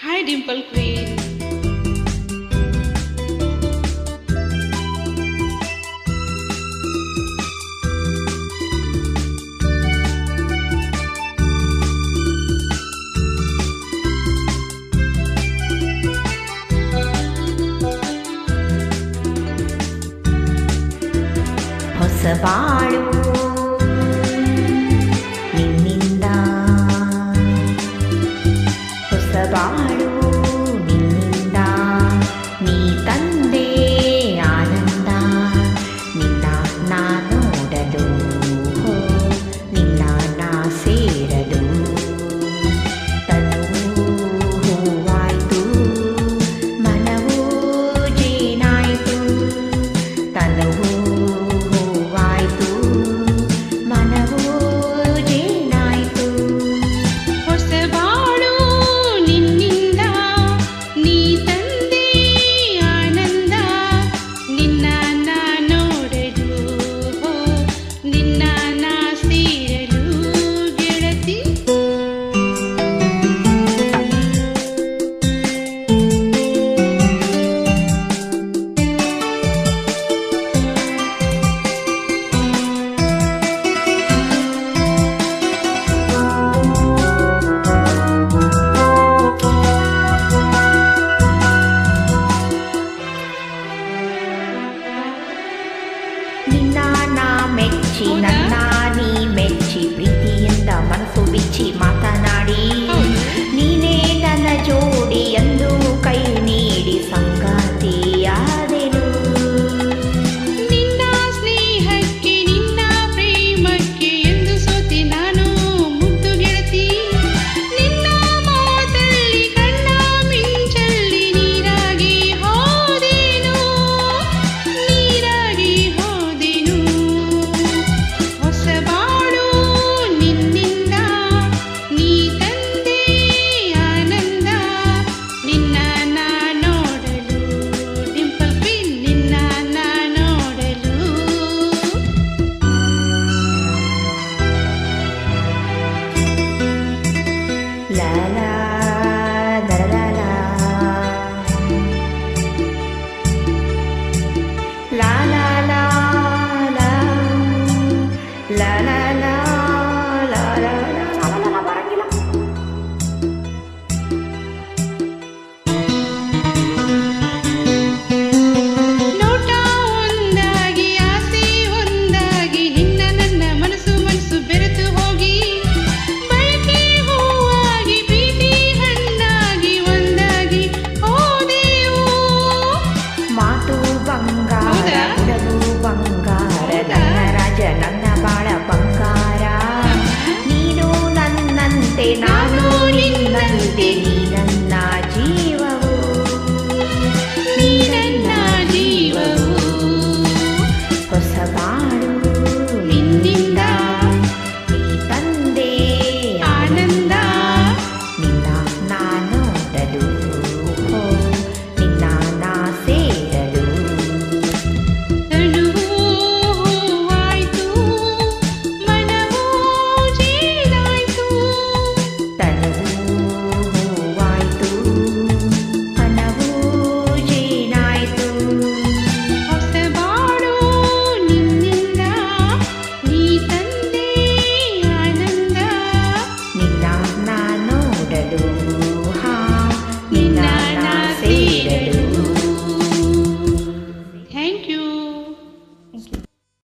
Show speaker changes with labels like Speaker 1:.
Speaker 1: Hi Dimple Queen.
Speaker 2: ಹೊಸಬಾಳು ನಿನ್ನಿಂದ ಹೊಸಬಾಳು ನಿನ್ನಿಂದ ನೀ ತಂದೆ ಆನಂದ ನಿನ್ನ ನಾ ನೋಡಲು ನಿನ್ನ ನಾ ಸೇರಲು ತನುವು ಹೂವಾಯ್ತು ಮನವೂ ಜೇನಾಯ್ತು ತನುವು ನಿನ್ನ ನಾ ಮೆಚ್ಚಿ ನನ್ನ ನೀ ಮೆಚ್ಚಿ ಪ್ರೀತಿಯಿಂದ ಮನಸ್ಸು ಬಿಚ್ಚಿ ಮಾತನಾಡಿ ನೀನೇ ನನ್ನ ಜೋಡಿ ಎಂದು ಕೈ ನೀಡಿ ಸಂಗಾತಿಯಾದೆನು
Speaker 1: ನಿನ್ನ ಸ್ನೇಹಕ್ಕೆ ನಿನ್ನ ಪ್ರೇಮಕ್ಕೆ ಎಂದು ಸೋತೆ ನಾನು ಮುದ್ದು ಗೆಳತಿ ನಿನ್ನ ಮಾತಲ್ಲಿ ಕಣ್ಣ ಮಿಂಚಲ್ಲಿ ನೀರಾಗಿ ಹೋದೆನು ನೀರಾಗಿ ಹೋದೆನು ಹೊಸಬಾಳು ನಿನ್ನಿಂದ ನೀ ತಂದೆ ಆನಂದ ನಿನ್ನ ನಾ ನೋಡಲು ಡಿಂಪಲ್ ಕ್ವೀನ್ ನಿನ್ನ ನಾ ನೋಡಲು
Speaker 2: ಲಾ ಲಾ